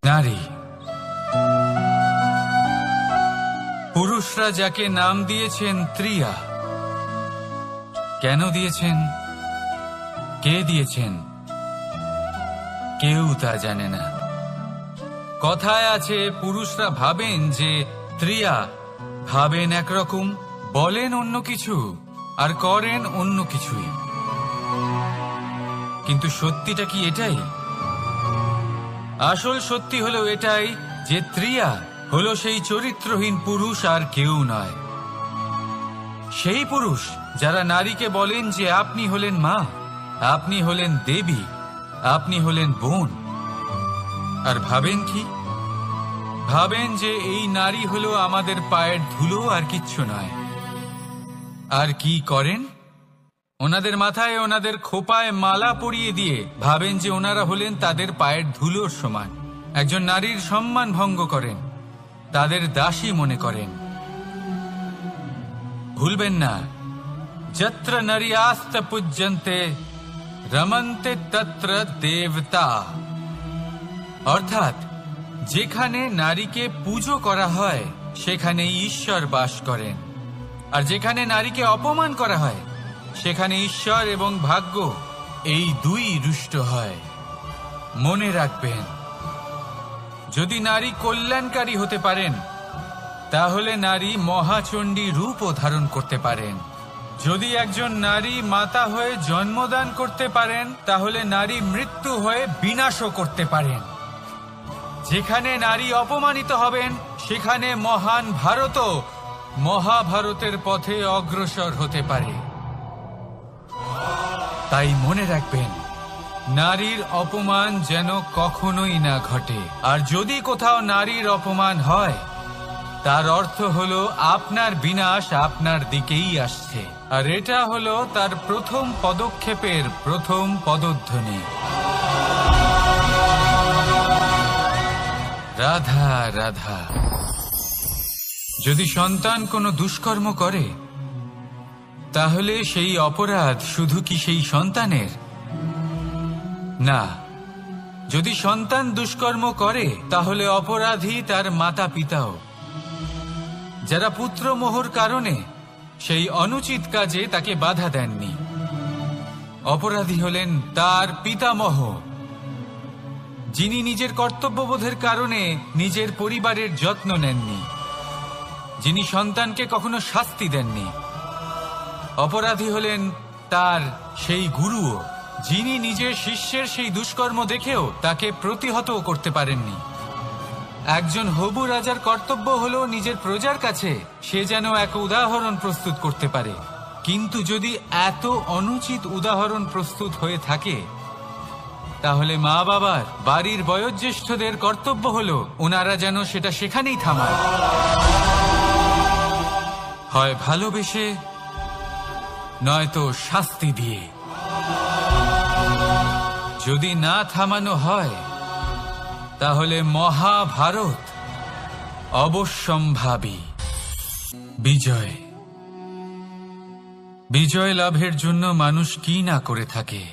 নারী, পুরুষরা যাকে নাম দিয়েছেন ত্রিয়া, কেন দিয়েছেন, কে দিয়েছেন, কেউ তা জানে না। কথায় আছে পুরুষরা ভাবেন যে ত্রিয়া, ভাবেন একরকম, বলেন অন্য কিছু, আর করেন অন্য কিছুই। কিন্তু সত্যিটা কি এটাই? আসল সত্যি হলো এটাই যে ত্রিয়া হলো সেই চরিত্রহীন পুরুষ আর কেউ নয়। সেই পুরুষ যারা নারীকে বলেন যে আপনি হলেন মা, আপনি হলেন দেবী, আপনি হলেন বোন। আর ভাবেন কি? ভাবেন যে এই নারী হলো আমাদের পায়ের ধুলো আর কিচ্ছু নয়। আর কি করেন? ওনাদের মাথায়, ওনাদের খোপায় মালা পরিয়ে দিয়ে ভাবেন যে ওনারা হলেন তাদের পায়ের ধুলোর সমান। একজন নারীর সম্মান ভঙ্গ করেন, তাদের দাসী মনে করেন। ভুলবেন না, যত্র নারী আস্ত পূজ্যন্তে রমন্তে তত্র দেবতা। অর্থাৎ যেখানে নারীকে পুজো করা হয় সেখানে ঈশ্বর বাস করেন, আর যেখানে নারীকে অপমান করা হয় সেখানে ঈশ্বর এবং ভাগ্য এই দুই রুষ্ট হয়। মনে রাখবেন, যদি নারী কল্যাণকারী হতে পারেন তাহলে নারী মহাচণ্ডী রূপও ধারণ করতে পারেন। যদি একজন নারী মাতা হয়ে জন্মদান করতে পারেন তাহলে নারী মৃত্যু হয়ে বিনাশও করতে পারেন। যেখানে নারী অপমানিত হবেন সেখানে মহান ভারতও মহাভারতের পথে অগ্রসর হতে পারে। তাই মনে রাখবেন, নারীর অপমান যেন কখনোই না ঘটে। আর যদি কোথাও নারীর অপমান হয় তার অর্থ হলো আপনার বিনাশ আপনার দিকেই আসছে। আর এটা হলো তার প্রথম পদক্ষেপের প্রথম পদধ্বনি। রাধা রাধা। যদি সন্তান কোনো দুষ্কর্ম করে তাহলে সেই অপরাধ শুধু কি সেই সন্তানের? না, যদি সন্তান দুষ্কর্ম করে তাহলে অপরাধী তার মাতা পিতাও, যারা পুত্রমোহর কারণে সেই অনুচিত কাজে তাকে বাধা দেননি। অপরাধী হলেন তার পিতামহ, যিনি নিজের কর্তব্যবোধের কারণে নিজের পরিবারের যত্ন নেননি, যিনি সন্তানকে কখনো শাস্তি দেননি। অপরাধী হলেন তার সেই গুরুও, যিনি নিজের শিষ্যের সেই দুষ্কর্ম দেখেও তাকে প্রতিহত করতে পারেননি। একজন হবু রাজার কর্তব্য হলো নিজের প্রজার কাছে সে যেন এক উদাহরণ প্রস্তুত করতে পারে। কিন্তু যদি এত অনুচিত উদাহরণ প্রস্তুত হয়ে থাকে তাহলে মা বাবার, বাড়ির বয়োজ্যেষ্ঠদের কর্তব্য হলো ওনারা যেন সেটা সেখানেই থামায়, হয় ভালোবেসে নয়তো শাস্তি দিয়ে। যদি না থামানো হয় তাহলে মহাভারত অবশ্যম্ভাবী। বিজয়, বিজয় লাভের জন্য মানুষ কি না করে থাকে,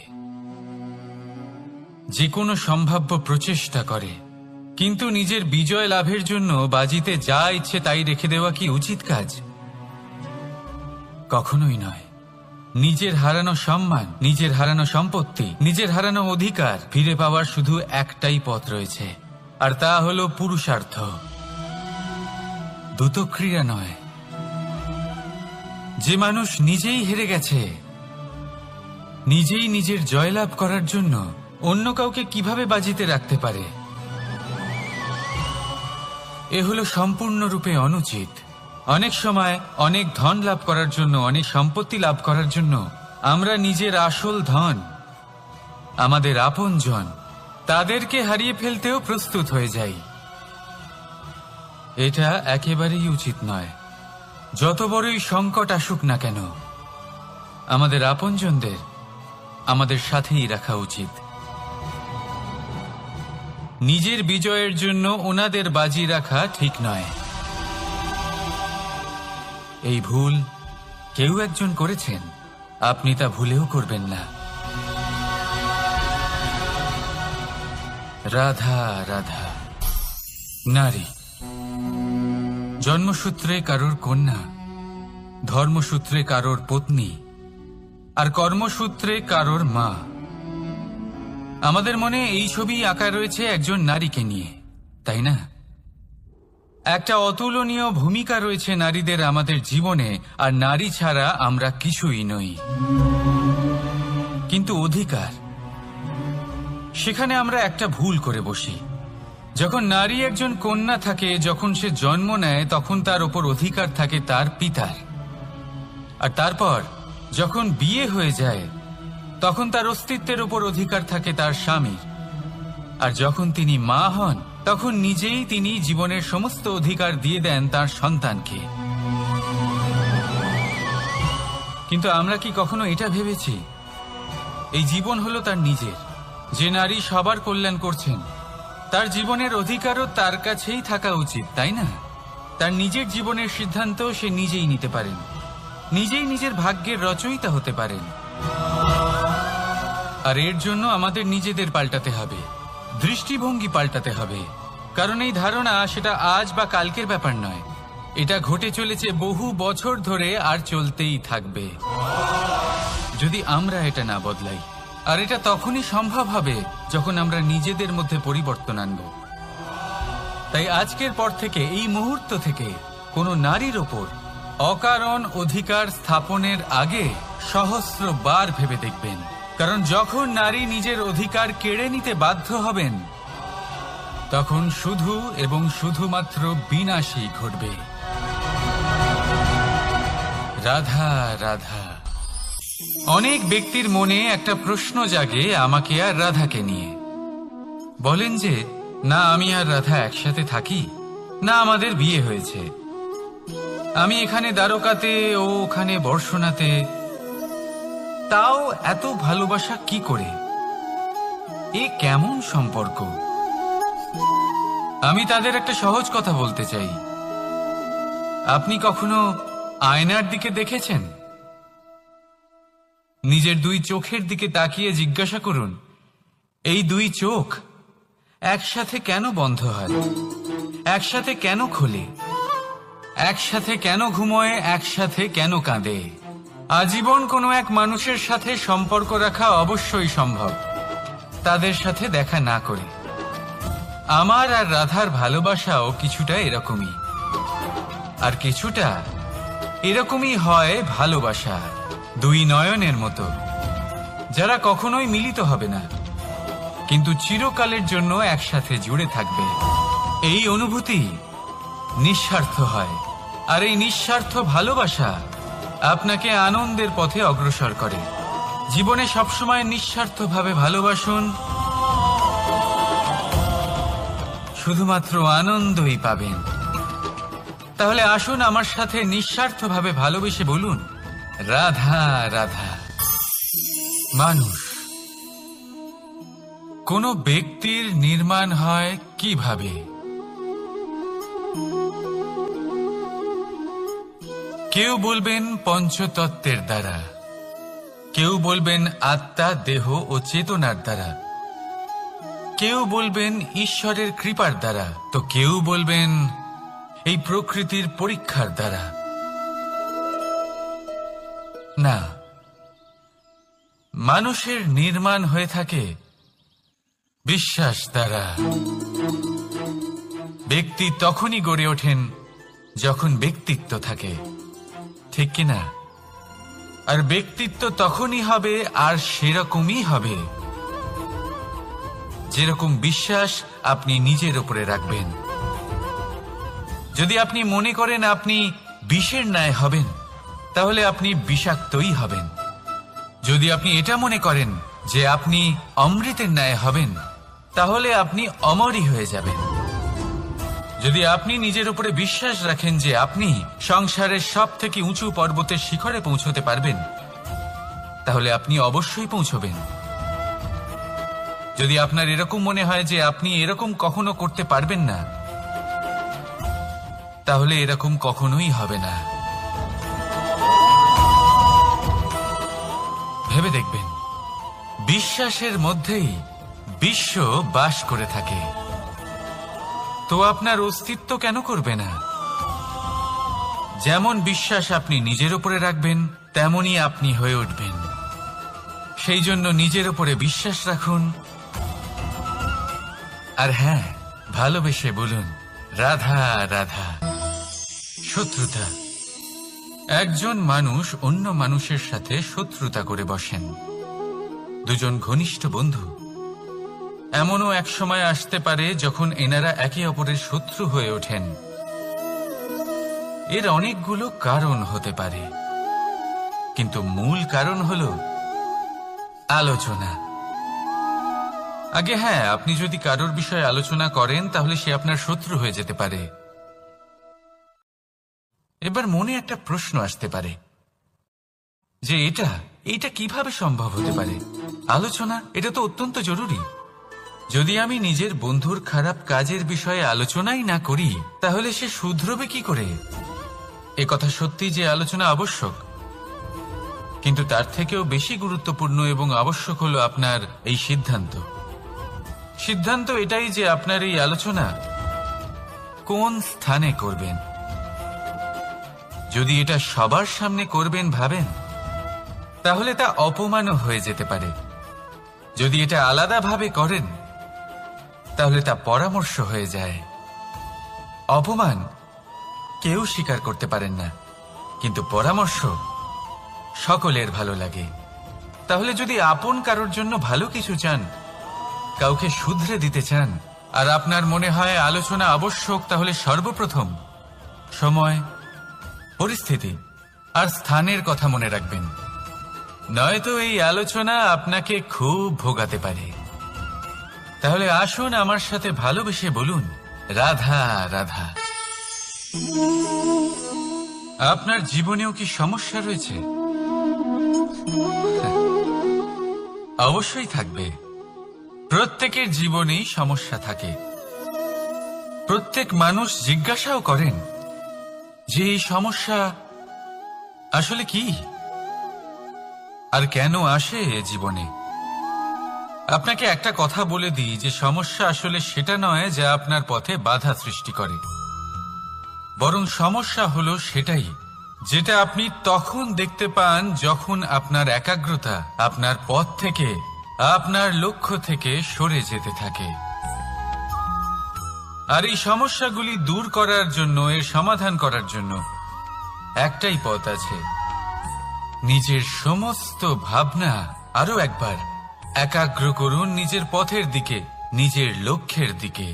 যে কোনো সম্ভাব্য প্রচেষ্টা করে। কিন্তু নিজের বিজয় লাভের জন্য বাজিতে যা ইচ্ছে তাই রেখে দেওয়া কি উচিত কাজ? কখনোই নয়। নিজের হারানো সম্মান, নিজের হারানো সম্পত্তি, নিজের হারানো অধিকার ফিরে পাওয়ার শুধু একটাই পথ রয়েছে, আর তা হলো পুরুষার্থ, দ্রুতক্রিয়া নয়। যে মানুষ নিজেই হেরে গেছে, নিজেই নিজের জয়লাভ করার জন্য অন্য কাউকে কিভাবে বাজিতে রাখতে পারে? এ হলো সম্পূর্ণরূপে অনুচিত। অনেক সময় অনেক ধন লাভ করার জন্য, অনেক সম্পত্তি লাভ করার জন্য আমরা নিজের আসল ধন, আমাদের আপনজন, তাদেরকে হারিয়ে ফেলতেও প্রস্তুত হয়ে যাই। এটা একেবারেই উচিত নয়। যত বড়ই সংকট আসুক না কেন, আমাদের আপনজনদের আমাদের সাথেই রাখা উচিত। নিজের বিজয়ের জন্য ওনাদের বাজি রাখা ঠিক নয়। এই ভুল কেউ একজন করেছেন, আপনি তা ভুলেও করবেন না। রাধা রাধা। নারী জন্মসূত্রে কারোর কন্যা, ধর্মসূত্রে কারোর পত্নী, আর কর্মসূত্রে কারোর মা। আমাদের মনে এই ছবি আঁকা রয়েছে একজন নারীকে নিয়ে, তাই না? একটা অতুলনীয় ভূমিকা রয়েছে নারীদের আমাদের জীবনে, আর নারী ছাড়া আমরা কিছুই নই। কিন্তু অধিকার, সেখানে আমরা একটা ভুল করে বসি। যখন নারী একজন কন্যা থাকে, যখন সে জন্ম নেয়, তখন তার ওপর অধিকার থাকে তার পিতার। আর তারপর যখন বিয়ে হয়ে যায়, তখন তার অস্তিত্বের ওপর অধিকার থাকে তার স্বামীর। আর যখন তিনি মা হন, তখন নিজেই তিনি জীবনের সমস্ত অধিকার দিয়ে দেন তার সন্তানকে। কিন্তু আমরা কি কখনো এটা ভেবেছি এই জীবন হলো তার নিজের? যে নারী সবার কল্যাণ করছেন, তার জীবনের অধিকারও তার কাছেই থাকা উচিত, তাই না? তার নিজের জীবনের সিদ্ধান্ত সে নিজেই নিতে পারেন, নিজেই নিজের ভাগ্যের রচয়িতা হতে পারেন। আর এর জন্য আমাদের নিজেদের পাল্টাতে হবে, দৃষ্টিভঙ্গি পাল্টাতে হবে। কারণ এই ধারণা সেটা আজ বা কালকের ব্যাপার নয়, এটা ঘটে চলেছে বহু বছর ধরে, আর চলতেই থাকবে যদি আমরা এটা না বদলাই। আর এটা তখনই সম্ভব হবে যখন আমরা নিজেদের মধ্যে পরিবর্তন আনব। তাই আজকের পর থেকে, এই মুহূর্ত থেকে, কোনো নারীর ওপর অকারণ অধিকার স্থাপনের আগে সহস্রবার ভেবে দেখবেন। কারণ যখন নারী নিজের অধিকার কেড়ে নিতে বাধ্য হবেন, তখন শুধু এবং শুধুমাত্র বিনাশই ঘটবে। রাধা রাধা। অনেক ব্যক্তির মনে একটা প্রশ্ন জাগে আমাকে আর রাধাকে নিয়ে। বলেন যে, না আমি আর রাধা একসাথে থাকি, না আমাদের বিয়ে হয়েছে, আমি এখানে দ্বারকাতে, ও ওখানে বর্ষণাতে, তাও এত ভালোবাসা কি করে? এ কেমন সম্পর্ক? আমি তাদের একটা সহজ কথা বলতে চাই। আপনি কখনো আয়নার দিকে দেখেছেন? নিজের দুই চোখের দিকে তাকিয়ে জিজ্ঞাসা করুন, এই দুই চোখ একসাথে কেন বন্ধ হয়, একসাথে কেন খোলে, একসাথে কেন ঘুমোয়, একসাথে কেন কাঁদে? আজীবন কোনো এক মানুষের সাথে সম্পর্ক রাখা অবশ্যই সম্ভব, তাদের সাথে দেখা না করে। আমার আর রাধার ভালোবাসাও কিছুটা এরকমই, আর কিছুটা এরকমই হয় ভালোবাসা দুই নয়নের মতো, যারা কখনোই মিলিত হবে না, কিন্তু চিরকালের জন্য একসাথে জুড়ে থাকবে। এই অনুভূতি নিঃস্বার্থ হয়, আর এই নিঃস্বার্থ ভালোবাসা আপনাকে আনন্দের পথে অগ্রসর করে। জীবনে সবসময় নিঃস্বার্থভাবে ভালোবাসুন, শুধুমাত্র আনন্দই পাবেন। তাহলে আসুন আমার সাথে নিঃস্বার্থভাবে ভালোবেসে বলুন, রাধা রাধা। মানুষ, কোন ব্যক্তির নির্মাণ হয় কিভাবে? কেউ বলবেন পঞ্চতত্ত্বের দ্বারা, কেউ বলবেন আত্মা, দেহ ও চেতনার দ্বারা, কেউ বলবেন ঈশ্বরের কৃপার দ্বারা, তো কেউ বলবেন এই প্রকৃতির পরীক্ষার দ্বারা। না, মানুষের নির্মাণ হয়ে থাকে বিশ্বাস দ্বারা। ব্যক্তি তখনই গড়ে ওঠেন যখন ব্যক্তিত্ব থাকে, ঠিক কিনা? আর ব্যক্তিত্ব তখনই হবে, আর সেরকমই হবে যেরকম বিশ্বাস আপনি নিজের উপরে রাখবেন। যদি আপনি মনে করেন আপনি বিষের ন্যায় হবেন, তাহলে আপনি বিষাক্তই হবেন। যদি আপনি এটা মনে করেন যে আপনি অমৃতের ন্যায় হবেন, তাহলে আপনি অমরই হয়ে যাবেন। যদি আপনি নিজের উপরে বিশ্বাস রাখেন যে আপনি সংসারের সব থেকে উঁচু পর্বতের শিখরে পৌঁছতে পারবেন, তাহলে আপনি অবশ্যই পৌঁছবেন। যদি আপনার এরকম মনে হয় যে আপনি এরকম কখনো করতে পারবেন না, তাহলে এরকম কখনোই হবে না। ভেবে দেখবেন, বিশ্বাসের মধ্যেই বিশ্ব বাস করে থাকে। তো আপনার অস্তিত্ব কেন করবে না? যেমন বিশ্বাস আপনি নিজের উপরে রাখবেন, তেমনই আপনি হয়ে উঠবেন। সেই জন্য নিজের উপরে বিশ্বাস রাখুন। আর হ্যাঁ, ভালোবেসে বলুন, রাধা রাধা। শত্রুতা। একজন মানুষ অন্য মানুষের সাথে শত্রুতা করে বসেন। দুজন ঘনিষ্ঠ বন্ধু, এমনও এক সময় আসতে পারে যখন এনারা একে অপরের শত্রু হয়ে ওঠেন। এর অনেকগুলো কারণ হতে পারে, কিন্তু মূল কারণ হলো আলোচনা। আগে হ্যাঁ, আপনি যদি কারোর বিষয়ে আলোচনা করেন তাহলে সে আপনার শত্রু হয়ে যেতে পারে। এবার মনে একটা প্রশ্ন আসতে পারে যে এটা কিভাবে সম্ভব হতে পারে? আলোচনা, এটা তো অত্যন্ত জরুরি। যদি আমি নিজের বন্ধুর খারাপ কাজের বিষয়ে আলোচনাই না করি তাহলে সে শুধরবে কি করে? এ কথা সত্যি যে আলোচনা আবশ্যক, কিন্তু তার থেকেও বেশি গুরুত্বপূর্ণ এবং আবশ্যক হলো আপনার এই সিদ্ধান্ত এটাই যে আপনার এই আলোচনা কোন স্থানে করবেন। যদি এটা সবার সামনে করবেন ভাবেন, তাহলে তা অপমানও হয়ে যেতে পারে। যদি এটা আলাদাভাবে করেন তাহলে তা পরামর্শ হয়ে যায়। অপমান কেউ স্বীকার করতে পারেন না, কিন্তু পরামর্শ সকলের ভালো লাগে। তাহলে যদি আপন কারোর জন্য ভালো কিছু চান, কাউকে শুধরে দিতে চান, আর আপনার মনে হয় আলোচনা আবশ্যক, তাহলে সর্বপ্রথম সময়, পরিস্থিতি আর স্থানের কথা মনে রাখবেন। নয়তো এই আলোচনা আপনাকে খুব ভোগাতে পারে। তাহলে আসুন আমার সাথে ভালোবেসে বলুন, রাধা রাধা। আপনার জীবনেও কি সমস্যা রয়েছে? অবশ্যই থাকবে। প্রত্যেকের জীবনেই সমস্যা থাকে। প্রত্যেক মানুষ জিজ্ঞাসাও করেন যে এই সমস্যা আসলে কি আর কেন আসে জীবনে। আপনাকে একটা কথা বলে দিই যে সমস্যা আসলে সেটা নয় যা আপনার পথে বাধা সৃষ্টি করে, বরং সমস্যা হলো সেটাই যেটা আপনি তখন দেখতে পান যখন আপনার একাগ্রতা আপনার পথ থেকে, আপনার লক্ষ্য থেকে সরে যেতে থাকে। আর এই সমস্যাগুলি দূর করার জন্য, এর সমাধান করার জন্য একটাই পথ আছে, নিজের সমস্ত ভাবনা আরো একবার একাগ্র করুন নিজের পথের দিকে, নিজের লক্ষ্যের দিকে।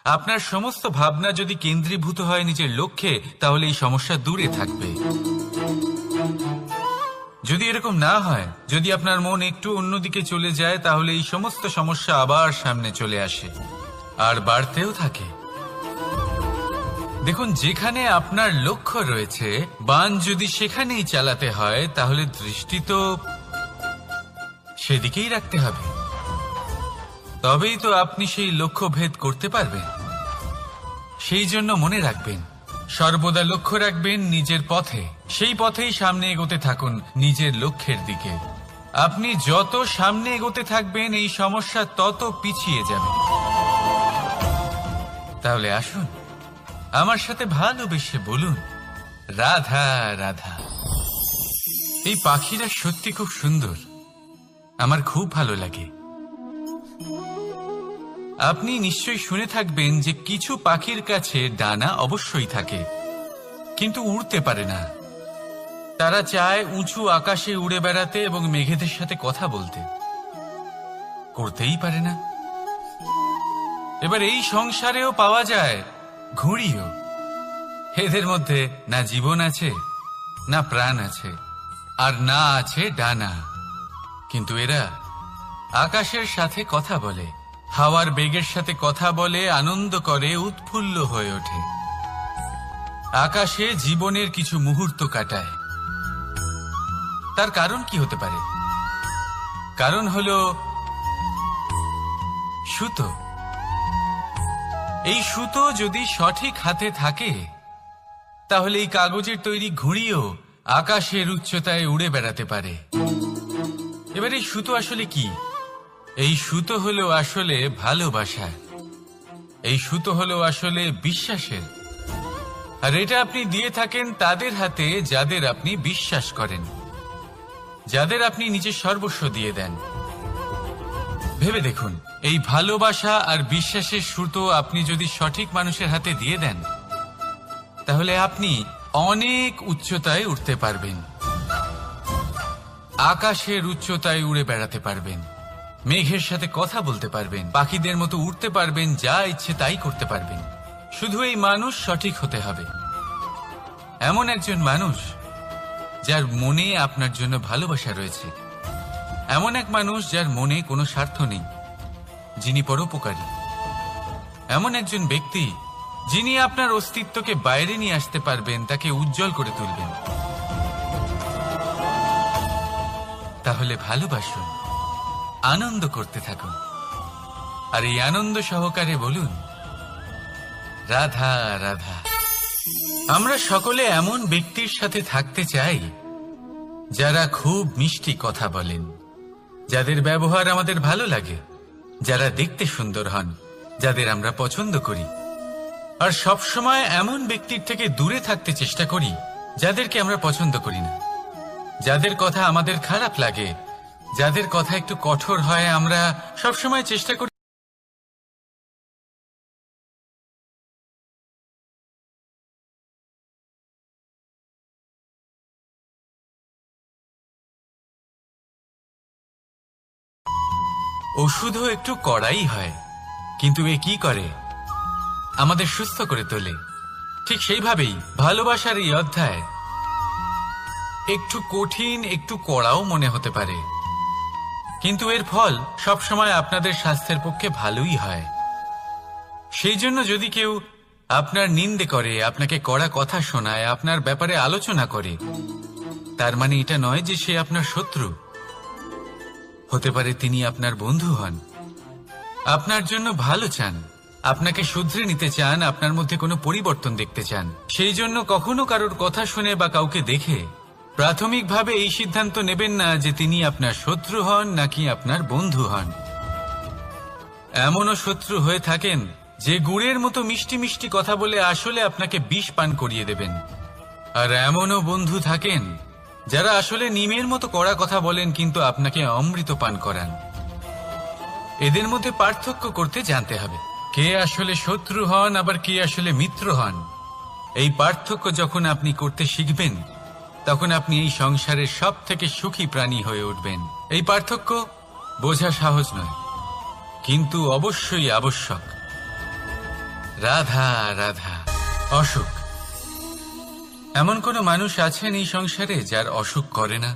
আপনার সমস্ত ভাবনা যদি কেন্দ্রীভূত হয় নিজের লক্ষ্যে, তাহলে এই সমস্যা দূরে থাকবে। যদি এরকম না হয়, যদি আপনার মন একটু অন্যদিকে চলে যায়, তাহলে এই সমস্ত সমস্যা আবার সামনে চলে আসে আর বাড়তেও থাকে। দেখুন, যেখানে আপনার লক্ষ্য রয়েছে, বান যদি সেখানেই চালাতে হয়, তাহলে দৃষ্টি তো সেদিকেই রাখতে হবে। তবেই তো আপনি সেই লক্ষ্য ভেদ করতে পারবেন। সেই জন্য মনে রাখবেন, সর্বদা লক্ষ্য রাখবেন নিজের পথে, সেই পথেই সামনে এগোতে থাকুন নিজের লক্ষ্যের দিকে। আপনি যত সামনে এগোতে থাকবেন এই সমস্যা তত পিছিয়ে যাবে। তাহলে আসুন আমার সাথে ভালোবেসে বলুন, রাধা রাধা। এই পাখিরা সত্যি খুব সুন্দর, আমার খুব ভালো লাগে। আপনি নিশ্চয়ই শুনে থাকবেন যে কিছু পাখির কাছে ডানা অবশ্যই থাকে, কিন্তু উড়তে পারে না। তারা চায় উঁচু আকাশে উড়ে বেড়াতে এবং মেঘেদের সাথে কথা বলতে, করতেই পারে না। এবার এই সংসারেও পাওয়া যায় ঘুড়িও। এদের মধ্যে না জীবন আছে, না প্রাণ আছে, আর না আছে ডানা, কিন্তু এরা আকাশের সাথে কথা বলে, হাওয়ার বেগের সাথে কথা বলে, আনন্দ করে, উৎফুল্ল হয়ে ওঠে। আকাশে জীবনের কিছু মুহূর্ত কাটায়। তার কারণ কি হতে পারে? কারণ হলো সুতো। এই সুতো যদি সঠিক হাতে থাকে, তাহলে এই কাগজের তৈরি ঘুড়িও আকাশের উচ্চতায় উড়ে বেড়াতে পারে। এবার এই সুতো আসলে কি? এই সুতো হলো আসলে ভালোবাসা, এই সুতো হলো আসলে বিশ্বাসের। আর এটা আপনি দিয়ে থাকেন তাদের হাতে যাদের আপনি বিশ্বাস করেন, যাদের আপনি নিজের সর্বস্ব দিয়ে দেন। ভেবে দেখুন, এই ভালোবাসা আর বিশ্বাসের সুতো আপনি যদি সঠিক মানুষের হাতে দিয়ে দেন, তাহলে আপনি অনেক উচ্চতায় উঠতে পারবেন, আকাশের উচ্চতায় উড়ে বেড়াতে পারবেন, মেঘের সাথে কথা বলতে পারবেন, পাখিদের মতো উঠতে পারবেন, যা ইচ্ছে তাই করতে পারবেন। শুধু এই মানুষ সঠিক হতে হবে, এমন একজন মানুষ যার মনে আপনার জন্য ভালোবাসা রয়েছে, এমন এক মানুষ যার মনে কোনো স্বার্থ নেই, যিনি পরোপকারী, এমন একজন ব্যক্তি যিনি আপনার অস্তিত্বকে বাইরে নিয়ে আসতে পারবেন, তাকে উজ্জ্বল করে তুলবেন। তাহলে ভালোবাসুন, আনন্দ করতে থাকুন, আর এই আনন্দ সহকারে বলুন, রাধা রাধা। আমরা সকলে এমন ব্যক্তির সাথে থাকতে চাই যারা খুব মিষ্টি কথা বলেন, যাদের ব্যবহার আমাদের ভালো লাগে, যারা দেখতে সুন্দর হন, যাদের আমরা পছন্দ করি। আর সবসময় এমন ব্যক্তির থেকে দূরে থাকতে চেষ্টা করি যাদেরকে আমরা পছন্দ করি না, যাদের কথা আমাদের খারাপ লাগে, যাদের কথা একটু কঠোর হয়। আমরা সবসময় চেষ্টা করি ওষুধও একটু কড়াই হয়, কিন্তু এ কি করে? আমাদের সুস্থ করে তোলে। ঠিক সেইভাবেই ভালোবাসার এই অধ্যায় একটু কঠিন, একটু কড়াও মনে হতে পারে, কিন্তু এর ফল সবসময় আপনাদের স্বাস্থ্যের পক্ষে ভালোই হয়। সেই জন্য যদি কেউ আপনার নিন্দে করে, আপনাকে কড়া কথা শোনায়, আপনার ব্যাপারে আলোচনা করে, তার মানে এটা নয় যে সে আপনার শত্রু। হতে পারে তিনি আপনার বন্ধু হন, আপনার জন্য ভালো চান, আপনাকে শুধরে নিতে চান, আপনার মধ্যে কোনো পরিবর্তন দেখতে চান। সেই জন্য কখনো কারোর কথা শুনে বা কাউকে দেখে প্রাথমিকভাবে এই সিদ্ধান্ত নেবেন না যে তিনি আপনার শত্রু হন নাকি আপনার বন্ধু হন। এমনও শত্রু হয়ে থাকেন যে গুড়ের মতো মিষ্টি মিষ্টি কথা বলে আসলে আপনাকে বিষ পান করিয়ে দেবেন। আর এমনও বন্ধু থাকেন যারা আসলে নিমের মতো কড়া কথা বলেন কিন্তু আপনাকে অমৃত পান করান। এদের মধ্যে পার্থক্য করতে জানতে হবে, কে আসলে শত্রু হন আবার কে আসলে মিত্র হন। এই পার্থক্য যখন আপনি করতে শিখবেন, তখন আপনি এই সংসারের সব থেকে সুখী প্রাণী হয়ে উঠবেন। এই পার্থক্য বোঝা সহজ নয়, কিন্তু অবশ্যই আবশ্যক। রাধা রাধা। অসুখ। এমন কোনো মানুষ আছেন এই সংসারে যার অসুখ করে না?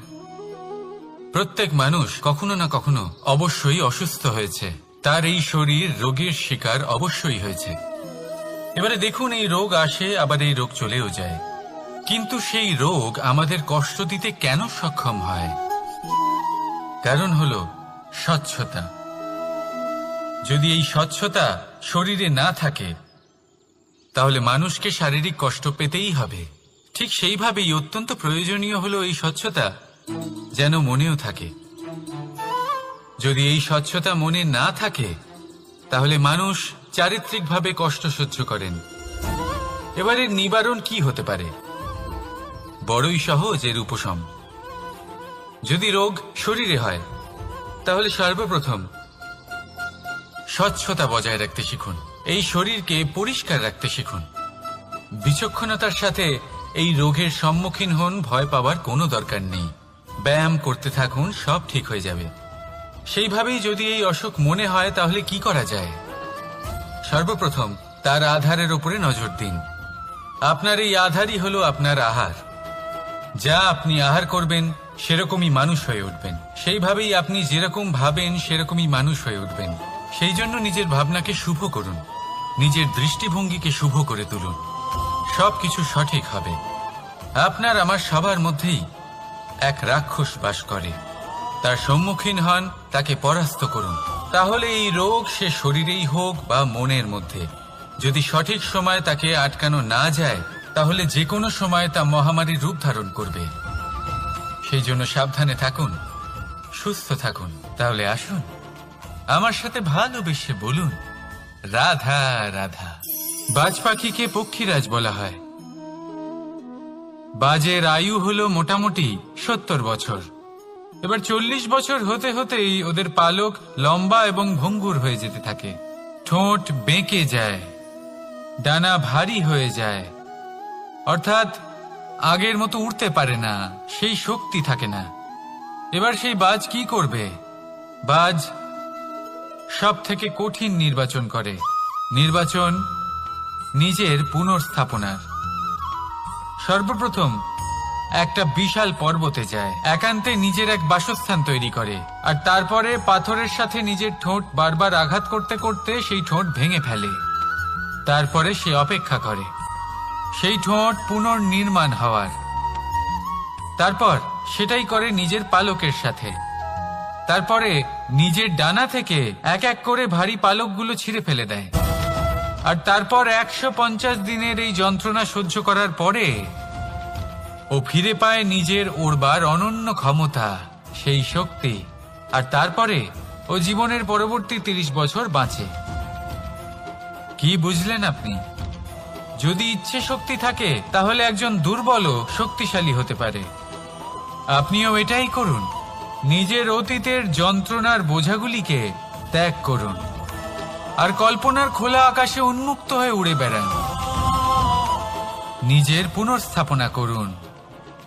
প্রত্যেক মানুষ কখনো না কখনো অবশ্যই অসুস্থ হয়েছে, তার এই শরীর রোগের শিকার অবশ্যই হয়েছে। এবারে দেখুন, এই রোগ আসে আবার এই রোগ চলেও যায়, কিন্তু সেই রোগ আমাদের কষ্ট দিতে কেন সক্ষম হয়? কারণ হলো স্বচ্ছতা। যদি এই স্বচ্ছতা শরীরে না থাকে, তাহলে মানুষকে শারীরিক কষ্ট পেতেই হবে। ঠিক সেইভাবেই অত্যন্ত প্রয়োজনীয় হলো এই স্বচ্ছতা যেন মনেও থাকে। যদি এই স্বচ্ছতা মনে না থাকে, তাহলে মানুষ চারিত্রিকভাবে কষ্ট সহ্য করেন। এবারে নিবারণ কি হতে পারে? বড়ই সহজ এর উপশম। যদি রোগ শরীরে হয়, তাহলে সর্বপ্রথম স্বচ্ছতা বজায় রাখতে শিখুন, এই শরীরকে পরিষ্কার রাখতে শিখুন। বিচক্ষণতার সাথে এই রোগের সম্মুখীন হন, ভয় পাওয়ার কোনো দরকার নেই। ব্যায়াম করতে থাকুন, সব ঠিক হয়ে যাবে। সেইভাবেই যদি এই অসুখ মনে হয়, তাহলে কি করা যায়? সর্বপ্রথম তার আধারের উপরে নজর দিন। আপনার এই আধারই হলো আপনার আহার। যা আপনি আহার করবেন সেরকমই মানুষ হয়ে উঠবেন। সেইভাবেই আপনি যেরকম ভাবেন সেরকমই মানুষ হয়ে উঠবেন। সেই জন্য নিজের ভাবনাকে শুভ করুন, নিজের দৃষ্টিভঙ্গিকে শুভ করে তুলুন, সবকিছু সঠিক হবে। আপনার আমার সবার মধ্যেই এক রাক্ষস বাস করে, তার সম্মুখীন হন, তাকে পরাস্ত করুন। তাহলে এই রোগ সে শরীরেই হোক বা মনের মধ্যে, যদি সঠিক সময় তাকে আটকানো না যায়, তাহলে যে কোনো সময় তা মহামারীর রূপ ধারণ করবে। সেই জন্য সাবধানে থাকুন, সুস্থ থাকুন। তাহলে আসুন আমার সাথে ভালোবেসে বলুন রাধা রাধা। বাজ পাখিকে পক্ষীরাজ বলা হয়। বাজের আয়ু হলো মোটামুটি 70 বছর। এবার 40 বছর হতে হতেই ওদের পালক লম্বা এবং ভঙ্গুর হয়ে যেতে থাকে, ঠোঁট বেঁকে যায়, ডানা ভারী হয়ে যায়, অর্থাৎ আগের মতো উড়তে পারে না, সেই শক্তি থাকে না। এবার সেই বাজ কি করবে? বাজ সব থেকে কঠিন নির্বাচন করে, নির্বাচন নিজের পুনর্স্থাপনার। সর্বপ্রথম একটা বিশাল পর্বতে যায়, একান্তে নিজের এক বাসস্থান তৈরি করে, আর তারপরে পাথরের সাথে নিজের ঠোঁট বারবার আঘাত করতে করতে সেই ঠোঁট ভেঙে ফেলে। তারপরে সে অপেক্ষা করে সেই ঠোঁট পুনর্নির্মাণ হওয়ার। তারপর সেটাই করে নিজের পালকের সাথে। তারপরে নিজের ডানা থেকে এক এক করে ভারী পালকগুলো ছিঁড়ে ফেলে দেয়। আর তারপর 150 দিনের এই যন্ত্রণা সহ্য করার পরে ও ফিরে পায় নিজের ওড়বার অনন্য ক্ষমতা, সেই শক্তি। আর তারপরে ও জীবনের পরবর্তী 30 বছর বাঁচে। কি বুঝলেন আপনি? যদি ইচ্ছে শক্তি থাকে তাহলে একজন দুর্বলও শক্তিশালী হতে পারে। আপনিও এটাই করুন, নিজের অতীতের যন্ত্রণার বোঝাগুলিকে ত্যাগ করুন আর কল্পনার খোলা আকাশে উন্মুক্ত হয়ে উড়ে বেড়ান। নিজের পুনর্স্থাপনা করুন,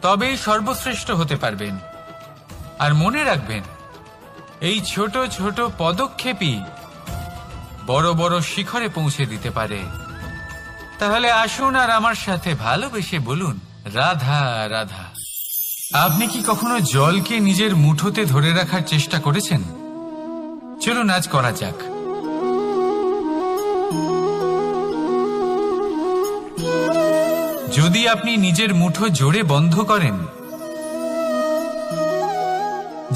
তবেই সর্বশ্রেষ্ঠ হতে পারবেন। আর মনে রাখবেন, এই ছোট ছোট পদক্ষেপই বড় বড় শিখরে পৌঁছে দিতে পারে। তাহলে আসুন আর আমার সাথে ভালোবেসে বলুন রাধা রাধা। আপনি কি কখনো জলকে নিজের মুঠোতে ধরে রাখার চেষ্টা করেছেন? চলুন আজ করা যাক। যদি আপনি নিজের মুঠো জোরে বন্ধ করেন,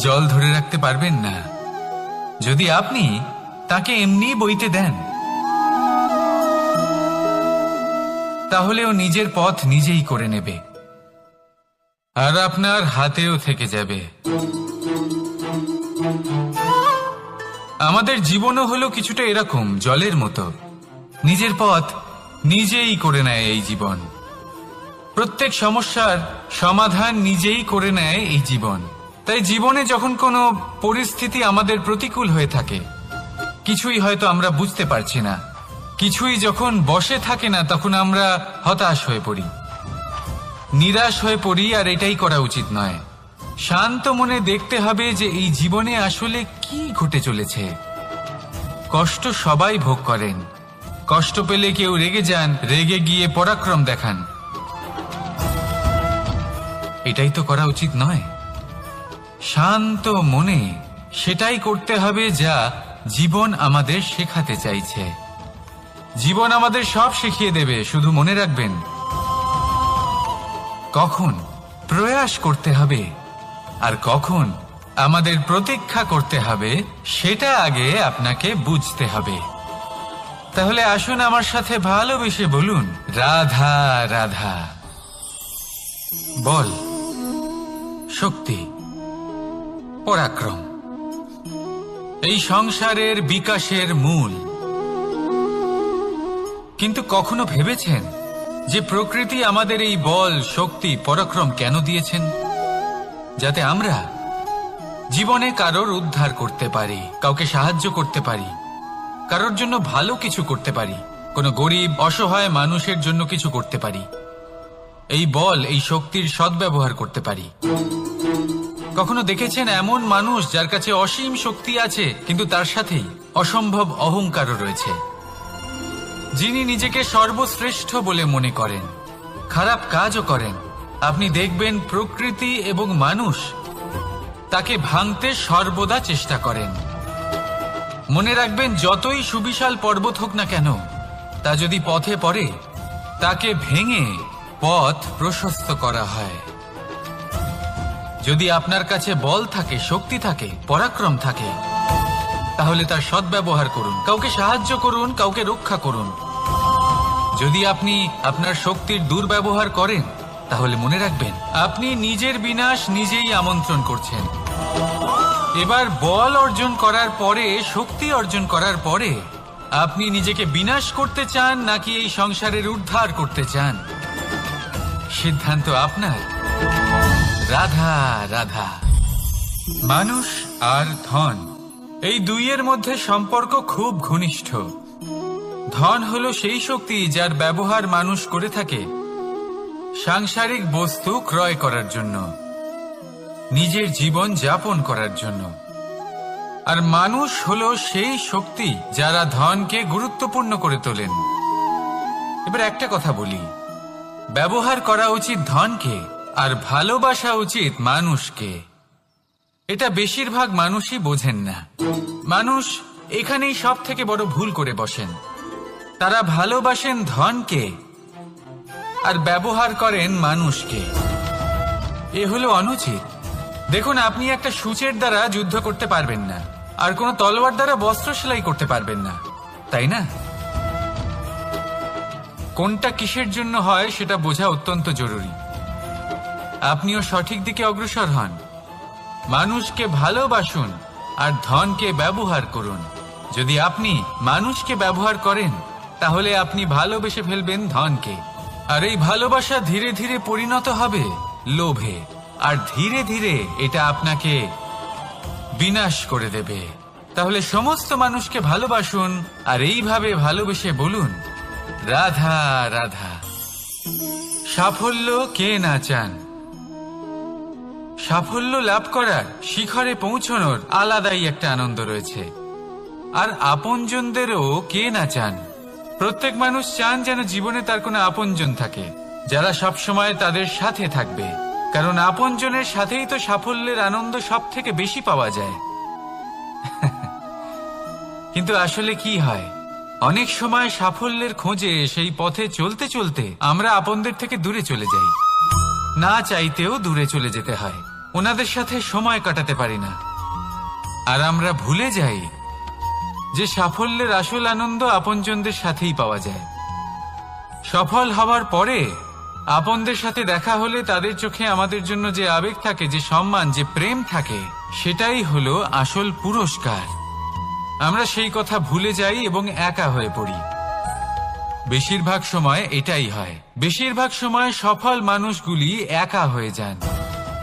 জল ধরে রাখতে পারবেন না। যদি আপনি তাকে এমনি বইতে দেন, তাহলে ও নিজের পথ নিজেই করে নেবে আর আপনার হাতেও থেকে যাবে। আমাদের জীবনও হলো কিছুটা এরকম, জলের মতো। নিজের পথ নিজেই করে নেয় এই জীবন। প্রত্যেক সমস্যার সমাধান নিজেই করে নেয় এই জীবন। তাই জীবনে যখন কোনো পরিস্থিতি আমাদের প্রতিকূল হয়ে থাকে, কিছুই হয়তো আমরা বুঝতে পারছি না, কিছুই যখন বসে থাকে না, তখন আমরা হতাশ হয়ে পড়ি, নিরাশ হয়ে পড়ি। আর এটাই করা উচিত নয়। শান্ত মনে দেখতে হবে যে এই জীবনে আসলে কি ঘটে চলেছে। কষ্ট সবাই ভোগ করেন। কষ্ট পেলে কেউ রেগে যান, রেগে গিয়ে পরাক্রম দেখান। এটাই তো করা উচিত নয়। শান্ত মনে সেটাই করতে হবে যা জীবন আমাদের শেখাতে চাইছে। জীবন আমাদের সব শিখিয়ে দেবে, শুধু মনে রাখবেন কখন প্রয়াস করতে হবে আর কখন আমাদের প্রতীক্ষা করতে হবে, সেটা আগে আপনাকে বুঝতে হবে। তাহলে আসুন আমার সাথে ভালোবেসে বলুন রাধা রাধা। বল, শক্তি, পরাক্রম এই সংসারের বিকাশের মূল। কিন্তু কখনো ভেবেছেন যে প্রকৃতি আমাদের এই বল, শক্তি, পরাক্রম কেন দিয়েছেন? যাতে আমরা জীবনে কারোর উদ্ধার করতে পারি, কাউকে সাহায্য করতে পারি, কারোর জন্য ভালো কিছু করতে পারি, কোনো গরিব অসহায় মানুষের জন্য কিছু করতে পারি। এই বল, এই শক্তির সদ্ব্যবহার করতে পারি। কখনো দেখেছেন এমন মানুষ যার কাছে অসীম শক্তি আছে, কিন্তু তার সাথেই অসম্ভব অহংকারও রয়েছে? যিনি নিজেকে সর্বশ্রেষ্ঠ বলে মনে করেন, খারাপ কাজও করেন। আপনি দেখবেন প্রকৃতি এবং মানুষ তাকে ভাঙতে সর্বদা চেষ্টা করেন। মনে রাখবেন, যতই সুবিশাল পর্বত হোক না কেন, তা যদি পথে পড়ে, তাকে ভেঙে পথ প্রশস্ত করা হয়। যদি আপনার কাছে বল থাকে, শক্তি থাকে, পরাক্রম থাকে, তাহলে তার সদ্ব্যবহার করুন। কাউকে সাহায্য করুন, কাউকে রক্ষা করুন। যদি আপনি আপনার শক্তির দুর্ব্যবহার করেন, তাহলে মনে রাখবেন আপনি নিজের বিনাশ নিজেই আমন্ত্রণ করছেন। এবার বল অর্জন করার পরে, শক্তি অর্জন করার পরে আপনি নিজেকে বিনাশ করতে চান নাকি এই সংসারের উদ্ধার করতে চান, সিদ্ধান্ত আপনার। রাধা রাধা। মানুষ আর ধন, এই দুইয়ের মধ্যে সম্পর্ক খুব ঘনিষ্ঠ। ধন হলো সেই শক্তি যার ব্যবহার মানুষ করে থাকে সাংসারিক বস্তু ক্রয় করার জন্য, নিজের জীবন যাপন করার জন্য। আর মানুষ হলো সেই শক্তি যারা ধনকে গুরুত্বপূর্ণ করে তোলেন। এবার একটা কথা বলি, ব্যবহার করা উচিত ধনকে আর ভালোবাসা উচিত মানুষকে। এটা বেশিরভাগ মানুষই বোঝেন না। মানুষ এখানেই সব থেকে বড় ভুল করে বসেন। তারা ভালোবাসেন ধনকে আর ব্যবহার করেন মানুষকে। এ হলো অনুচিত। দেখুন, আপনি একটা সূচের দ্বারা যুদ্ধ করতে পারবেন না, আর কোনো তলোয়ার দ্বারা বস্ত্র সেলাই করতে পারবেন না, তাই না? কোনটা কিসের জন্য হয় সেটা বোঝা অত্যন্ত জরুরি। আপনিও সঠিক দিকে অগ্রসর হন। মানুষকে ভালোবাসুন আর ধনকে ব্যবহার করুন। যদি আপনি মানুষকে ব্যবহার করেন তাহলে আপনি ভালোবেসে ফেলবেন ধনকে, আর এই ভালোবাসা ধীরে ধীরে পরিণত হবে লোভে, আর ধীরে ধীরে এটা আপনাকে বিনাশ করে দেবে। তাহলে সমস্ত মানুষকে ভালোবাসুন আর এইভাবে ভালোবেসে বলুন, রাধা রাধা। সাফল্য কে না চান? সাফল্য লাভ করার, শিখরে পৌঁছানোর আলাদাই একটা আনন্দ রয়েছে। আর আপনজনদেরও কে না চান? প্রত্যেক মানুষ চান যেন জীবনে তার কোনো আপনজন থাকে, যারা সবসময় তাদের সাথে থাকবে। কারণ আপনজনের সাথেই তো সাফল্যের আনন্দ সব থেকে বেশি পাওয়া যায়। কিন্তু আসলে কি হয়, অনেক সময় সাফল্যের খোঁজে সেই পথে চলতে চলতে আমরা আপনদের থেকে দূরে চলে যাই। না চাইতেও দূরে চলে যেতে হয়, ওনাদের সাথে সময় কাটাতে পারি না। আর আমরা ভুলে যাই যে সাফল্যের আসল আনন্দ আপনজনদের সাথেই পাওয়া যায়। সফল হওয়ার পরে আপনদের সাথে দেখা হলে তাদের চোখে আমাদের জন্য যে আবেগ থাকে, যে সম্মান, যে প্রেম থাকে, সেটাই হলো আসল পুরস্কার। আমরা সেই কথা ভুলে যাই এবং একা হয়ে পড়ি। বেশিরভাগ সময় এটাই হয়। বেশিরভাগ সময় সফল মানুষগুলি একা হয়ে যান।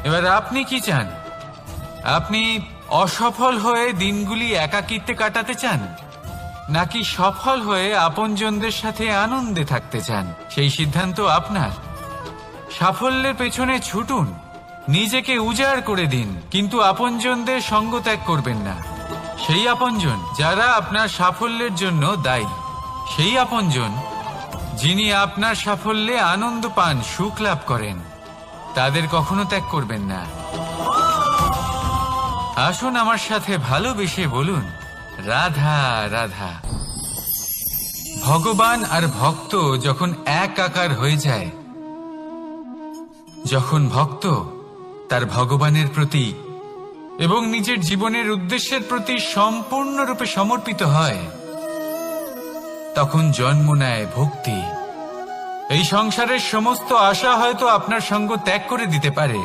এবার আপনি কি চান? আপনি অসফল হয়ে দিনগুলি একাকিত্বে কাটাতে চান, নাকি সফল হয়ে আপনজনদের সাথে আনন্দে থাকতে চান? সেই সিদ্ধান্ত আপনার। সাফল্যের পেছনে ছুটুন, নিজেকে উজাড় করে দিন, কিন্তু আপনজনদের সঙ্গ ত্যাগ করবেন না। সেই আপনজন যারা আপনার সাফল্যের জন্য দায়ী, সেই আপনজন যিনি আপনার সাফল্যে আনন্দ পান, সুখ লাভ করেন, তাদের কখনো ত্যাগ করবেন না। আসুন আমার সাথে ভালোবেসে বলুন, রাধা রাধা। ভগবান আর ভক্ত যখন একাকার হয়ে যায়, যখন ভক্ত তার ভগবানের প্রতি এবং নিজের জীবনের উদ্দেশ্যের প্রতি সম্পূর্ণরূপে সমর্পিত হয়, তখন জন্ম নেয় ভক্তি। এই সংসারের সমস্ত আশা হয়তো আপনার সঙ্গ ত্যাগ করে দিতে পারে,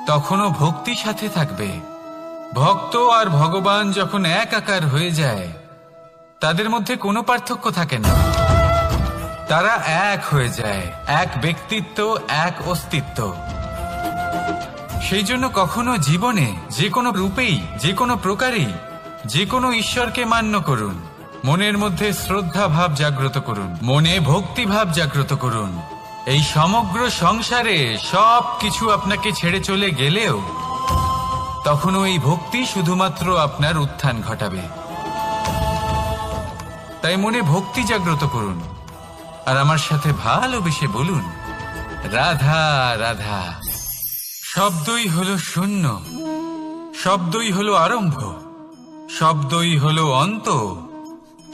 তখনও ভক্তি সাথে থাকবে। ভক্ত আর ভগবান যখন একাকার হয়ে যায়, তাদের মধ্যে কোনো পার্থক্য থাকে না। তারা এক হয়ে যায়, এক ব্যক্তিত্ব, এক অস্তিত্ব। সেই জন্য কখনো জীবনে যে কোনো রূপেই, যে কোনো প্রকারেই, যে কোনো ঈশ্বরকে মান্য করুন। মনের মধ্যে শ্রদ্ধা ভাব জাগ্রত করুন, মনে ভক্তি ভাব জাগ্রত করুন। এই সমগ্র সংসারে সব কিছু আপনাকে ছেড়ে চলে গেলেও তখনও এই ভক্তি শুধুমাত্র আপনার উত্থান ঘটাবে। তাই মনে ভক্তি জাগ্রত করুন আর আমার সাথে ভালোবেসে বলুন, রাধা রাধা। শব্দই হলো শূন্য, শব্দই হলো আরম্ভ, শব্দই হলো অন্ত,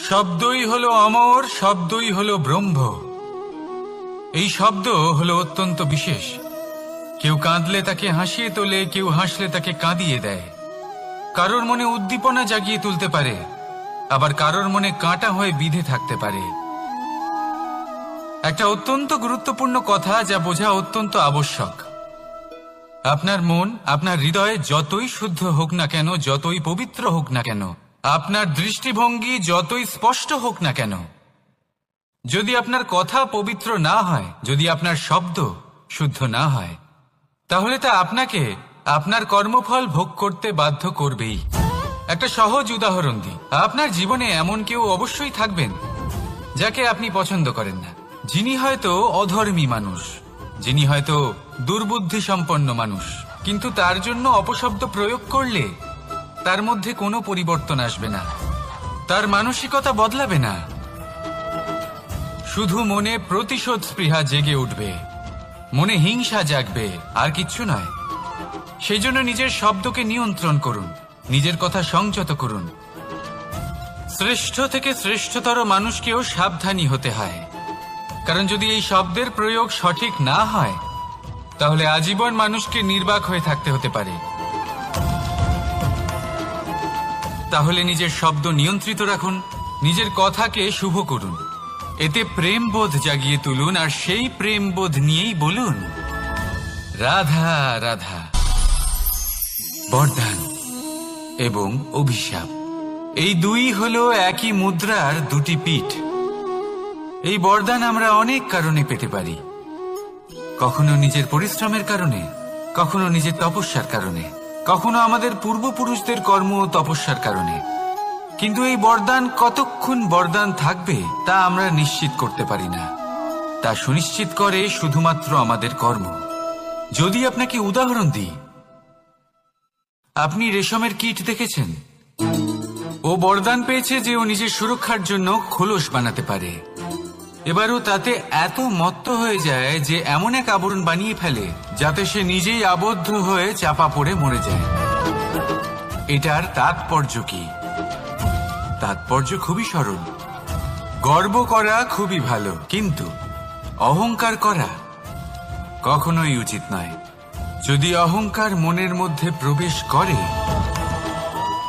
শব্দই হলো অমর, শব্দই হলো ব্রহ্ম। এই শব্দ হলো অত্যন্ত বিশেষ। কেউ কাঁদলে তাকে হাসিয়ে তোলে, কেউ হাসলে তাকে কাঁদিয়ে দেয়। কারোর মনে উদ্দীপনা জাগিয়ে তুলতে পারে, আবার কারোর মনে কাঁটা হয়ে বিঁধে থাকতে পারে। একটা অত্যন্ত গুরুত্বপূর্ণ কথা যা বোঝা অত্যন্ত আবশ্যক। আপনার মন, আপনার হৃদয় যতই শুদ্ধ হোক না কেন, যতই পবিত্র হোক না কেন, আপনার দৃষ্টিভঙ্গি যতই স্পষ্ট হোক না কেন, যদি আপনার কথা পবিত্র না হয়, যদি আপনার শব্দ শুদ্ধ না হয়, তাহলে তা আপনাকে আপনার কর্মফল ভোগ করতে বাধ্য করবেই। একটা সহজ উদাহরণ দিই। আপনার জীবনে এমন কেউ অবশ্যই থাকবেন যাকে আপনি পছন্দ করেন না, যিনি হয়তো অধর্মী মানুষ, যিনি হয়তো দুর্বুদ্ধি সম্পন্ন মানুষ, কিন্তু তার জন্য অপশব্দ প্রয়োগ করলে তার মধ্যে কোনো পরিবর্তন আসবে না, তার মানসিকতা বদলাবে না, শুধু মনে প্রতিশোধ স্পৃহা জেগে উঠবে, মনে হিংসা জাগবে, আর কিচ্ছু নয়। সেই জন্য নিজের শব্দকে নিয়ন্ত্রণ করুন, নিজের কথা সংযত করুন। শ্রেষ্ঠ থেকে শ্রেষ্ঠতর মানুষকেও সাবধানী হতে হয়, কারণ যদি এই শব্দের প্রয়োগ সঠিক না হয়, তাহলে আজীবন মানুষকে নির্বাক হয়ে থাকতে হতে পারে। তাহলে নিজের শব্দ নিয়ন্ত্রিত রাখুন, নিজের কথাকে শুভ করুন, এতে প্রেমবোধ জাগিয়ে তুলুন, আর সেই প্রেমবোধ নিয়েই বলুন রাধা রাধা। বরদান এবং অভিশাপ, এই দুই হলো একই মুদ্রার দুটি পিঠ। এই বরদান আমরা অনেক কারণে পেতে পারি, কখনো নিজের পরিশ্রমের কারণে, কখনো নিজের তপস্যার কারণে, কখনো আমাদের পূর্বপুরুষদের কর্ম ও তপস্যার কারণে। কিন্তু এই বরদান কতক্ষণ বরদান থাকবে তা আমরা নিশ্চিত করতে পারি না, তা সুনিশ্চিত করে শুধুমাত্র আমাদের কর্ম। যদি আপনাকে উদাহরণ দিই, আপনি রেশমের কীট দেখেছেন? ও বরদান পেয়েছে যে ও নিজের সুরক্ষার জন্য খোলস বানাতে পারে। এবারও তাতে এত মত্ত হয়ে যায় যে এমন এক আবরণ বানিয়ে ফেলে যাতে সে নিজেই আবদ্ধ হয়ে চাপা পড়ে মরে যায়। এটার তাৎপর্য কি? তাৎপর্য খুবই সরল। গর্ব করা খুবই ভালো, কিন্তু অহংকার করা কখনোই উচিত নয়। যদি অহংকার মনের মধ্যে প্রবেশ করে,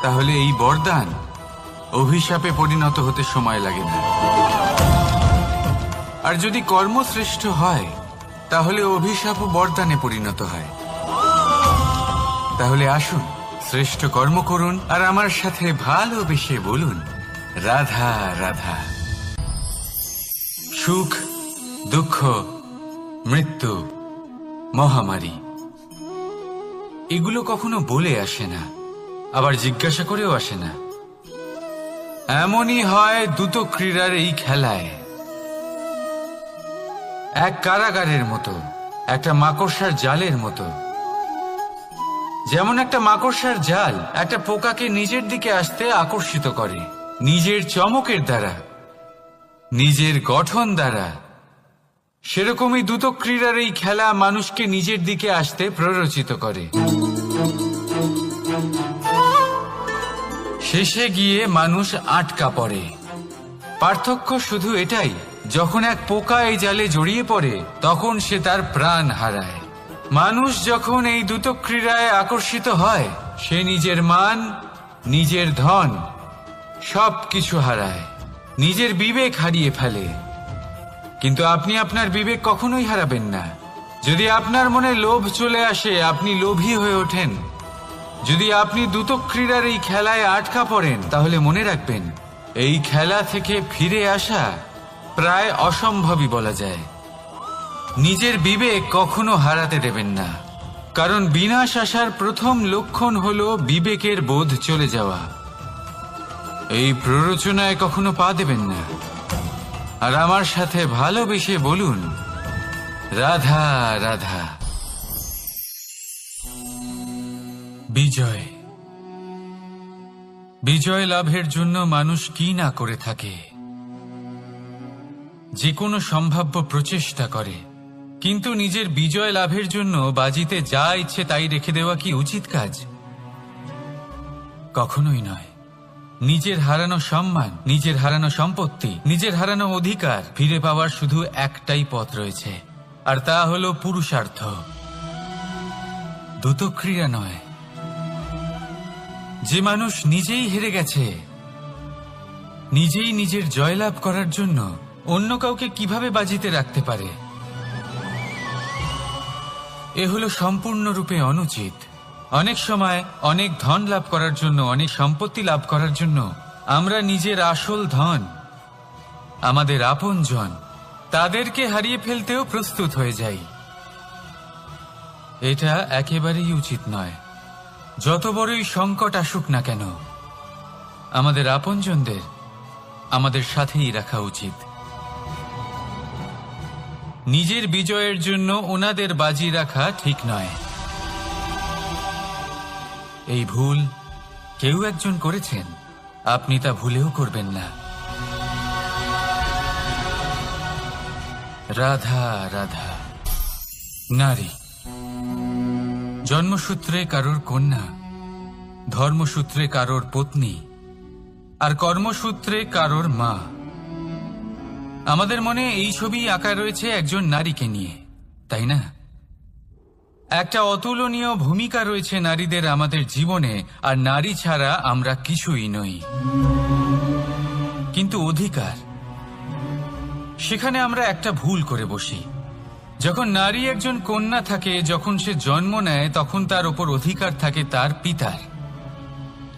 তাহলে এই বরদান অভিশাপে পরিণত হতে সময় লাগে না। আর যদি কর্মশ্রেষ্ঠ হয়, তাহলে অভিশাপ ও বরদানে পরিণত হয়। তাহলে আসুন, শ্রেষ্ঠ কর্ম করুন আর আমার সাথে ভালোবেসে বলুন রাধা রাধা। সুখ, দুঃখ, মৃত্যু, মহামারী, এগুলো কখনো বলে আসে না, আবার জিজ্ঞাসা করেও আসে না। এমনই হয় দ্রুত ক্রীড়ার এই খেলায়। এক কারাগারের মতো, একটা মাকড়সার জালের মতো। যেমন একটা মাকড়সার জাল একটা পোকাকে নিজের দিকে আসতে আকর্ষিত করে, নিজের চমকের দ্বারা, নিজের গঠন দ্বারা, সেরকমই দ্রুত ক্রীড়ার এই খেলা মানুষকে নিজের দিকে আসতে প্ররোচিত করে। শেষে গিয়ে মানুষ আটকা পড়ে। পার্থক্য শুধু এটাই, যখন এক পোকা এই জালে জড়িয়ে পড়ে তখন সে তার প্রাণ হারায়। মানুষ যখন এই দ্রুত ক্রীড়ায় আকর্ষিত হয়, সে নিজের মান, নিজের ধন সবকিছু হারায়, নিজের বিবেক হারিয়ে ফেলে। কিন্তু আপনি আপনার বিবেক কখনোই হারাবেন না। যদি আপনার মনে লোভ চলে আসে, আপনি লোভী হয়ে ওঠেন। যদি আপনি দ্রুত ক্রীড়ার এই খেলায় আটকা পড়েন, তাহলে মনে রাখবেন, এই খেলা থেকে ফিরে আসা প্রায় অসম্ভবই বলা যায়। নিজের বিবেক কখনো হারাতে দেবেন না, কারণ বিনাশ আসার প্রথম লক্ষণ হলো বিবেকের বোধ চলে যাওয়া। এই প্ররোচনায় কখনো পা দেবেন না। আর আমার সাথে ভালোবেসে বলুন রাধা রাধা। বিজয়, বিজয় লাভের জন্য মানুষ কি না করে থাকে, যে কোনো সম্ভাব্য প্রচেষ্টা করে। কিন্তু নিজের বিজয় লাভের জন্য বাজিতে যা ইচ্ছে তাই রেখে দেওয়া কি উচিত কাজ? কখনোই নয়। নিজের হারানো সম্মান, নিজের হারানো সম্পত্তি, নিজের হারানো অধিকার ফিরে পাওয়ার শুধু একটাই পথ রয়েছে, আর তা হলো পুরুষার্থ, দ্রুত ক্রীড়া নয়। যে মানুষ নিজেই হেরে গেছে, নিজেই নিজের জয়লাভ করার জন্য অন্য কাউকে কিভাবে বাজিতে রাখতে পারে? এ হলো সম্পূর্ণরূপে অনুচিত। অনেক সময় অনেক ধন লাভ করার জন্য, অনেক সম্পত্তি লাভ করার জন্য আমরা নিজের আসল ধন, আমাদের আপনজন, তাদেরকে হারিয়ে ফেলতেও প্রস্তুত হয়ে যাই। এটা একেবারেই উচিত নয়। যত বড়ই সংকট আসুক না কেন, আমাদের আপনজনদের আমাদের সাথেই রাখা উচিত। নিজের বিজয়ের জন্য ওনাদের বাজি রাখা ঠিক নয়। এই ভুল কেউ একজন করেছেন, আপনি তা ভুলেও করবেন না। রাধা রাধা। নারী জন্মসূত্রে কারোর কন্যা, ধর্মসূত্রে কারোর পত্নী, আর কর্মসূত্রে কারোর মা। আমাদের মনে এই ছবি আঁকা রয়েছে একজন নারীকে নিয়ে, তাই না? একটা অতুলনীয় ভূমিকা রয়েছে নারীদের আমাদের জীবনে, আর নারী ছাড়া আমরা কিছুই নই। কিন্তু অধিকার, সেখানে আমরা একটা ভুল করে বসি। যখন নারী একজন কন্যা থাকে, যখন সে জন্ম নেয়, তখন তার ওপর অধিকার থাকে তার পিতার।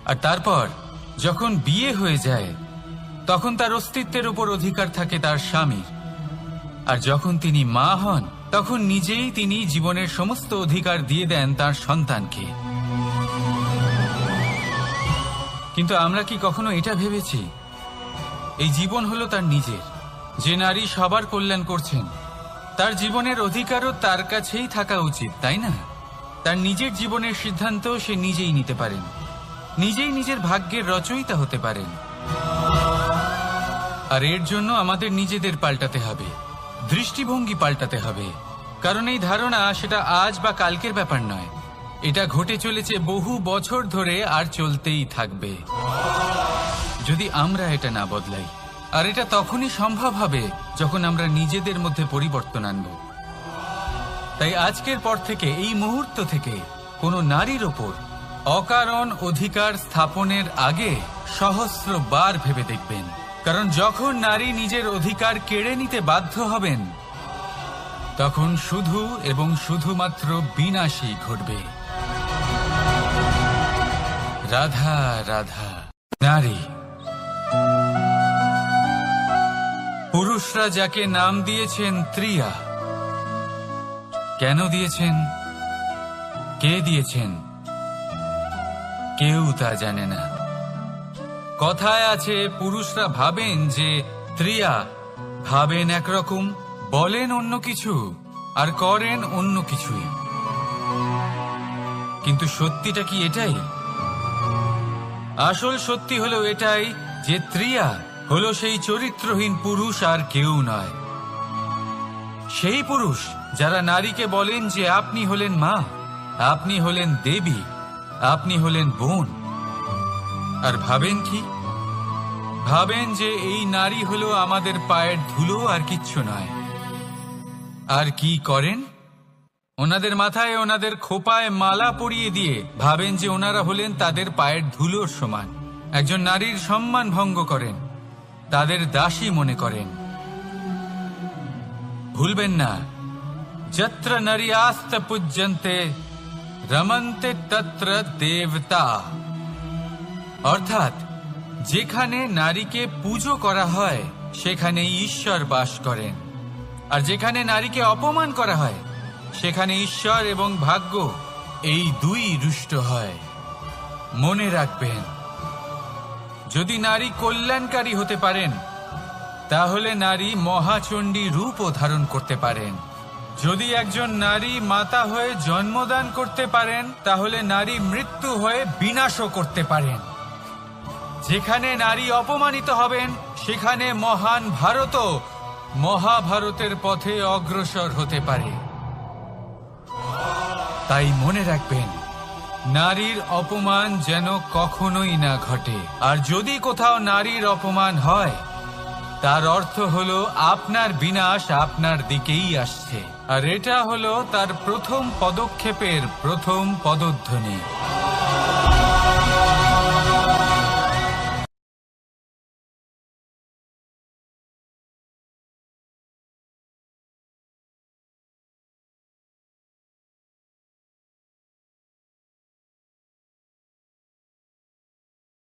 আর তারপর যখন বিয়ে হয়ে যায়, তখন তার অস্তিত্বের উপর অধিকার থাকে তার স্বামীর। আর যখন তিনি মা হন, তখন নিজেই তিনি জীবনের সমস্ত অধিকার দিয়ে দেন তার সন্তানকে। কিন্তু আমরা কি কখনো এটা ভেবেছি এই জীবন হলো তার নিজের? যে নারী সবার কল্যাণ করছেন, তার জীবনের অধিকারও তার কাছেই থাকা উচিত, তাই না? তার নিজের জীবনের সিদ্ধান্ত সে নিজেই নিতে পারেন, নিজেই নিজের ভাগ্যের রচয়িতা হতে পারেন। আর এর জন্য আমাদের নিজেদের পাল্টাতে হবে, দৃষ্টিভঙ্গি পাল্টাতে হবে। কারণ এই ধারণা সেটা আজ বা কালকের ব্যাপার নয়, এটা ঘটে চলেছে বহু বছর ধরে, আর চলতেই থাকবে যদি আমরা এটা না বদলাই। আর এটা তখনই সম্ভব হবে যখন আমরা নিজেদের মধ্যে পরিবর্তন আনব। তাই আজকের পর থেকে, এই মুহূর্ত থেকে, কোনো নারীর ওপর অকারণ অধিকার স্থাপনের আগে সহস্রবার ভেবে দেখবেন। কারণ যখন নারী নিজের অধিকার কেড়ে নিতে বাধ্য হবেন, তখন শুধু এবং শুধুমাত্র বিনাশই ঘটবে। রাধা রাধা। নারী, পুরুষরা যাকে নাম দিয়েছেন ত্রিয়া, কেন দিয়েছেন, কে দিয়েছেন, কেউ তা জানে না। কথায় আছে, পুরুষরা ভাবেন যে ত্রিয়া, ভাবেন একরকম, বলেন অন্য কিছু, আর করেন অন্য কিছুই। কিন্তু সত্যিটা কি এটাই? আসল সত্যি হলো এটাই যে ত্রিয়া হলো সেই চরিত্রহীন পুরুষ, আর কেউ নয়। সেই পুরুষ যারা নারীকে বলেন যে আপনি হলেন মা, আপনি হলেন দেবী, আপনি হলেন বোন। আর ভাবেন কি? ভাবেন যে এই নারী হলো আমাদের পায়ের ধুলো, আর কিচ্ছু নয়। আর কি করেন? ওনাদের মাথায়, ওনাদের খোপায় মালা পরিয়ে দিয়ে ভাবেন যে ওনারা হলেন তাদের পায়ের ধুলোর সমান। একজন নারীর সম্মান ভঙ্গ করেন, তাদের দাসী মনে করেন। ভুলবেন না, যত্র নারী আস্ত পূজ্যন্তে রমন্তে তত্র দেবতা। অর্থাৎ যেখানে নারীকে পুজো করা হয়, সেখানে ঈশ্বর বাস করেন। আর যেখানে নারীকে অপমান করা হয়, সেখানে ঈশ্বর এবং ভাগ্য এই দুই রুষ্ট হয়। মনে রাখবেন, যদি নারী কল্যাণকারী হতে পারেন, তাহলে নারী মহাচণ্ডী রূপও ধারণ করতে পারেন। যদি একজন নারী মাতা হয়ে জন্মদান করতে পারেন, তাহলে নারী মৃত্যু হয়ে বিনাশও করতে পারেন। যেখানে নারী অপমানিত হবেন, সেখানে মহান ভারতও মহাভারতের পথে অগ্রসর হতে পারে। তাই মনে রাখবেন, নারীর অপমান যেন কখনোই না ঘটে। আর যদি কোথাও নারীর অপমান হয়, তার অর্থ হলো আপনার বিনাশ আপনার দিকেই আসছে। আর এটা হলো তার প্রথম পদক্ষেপের প্রথম পদধ্বনি।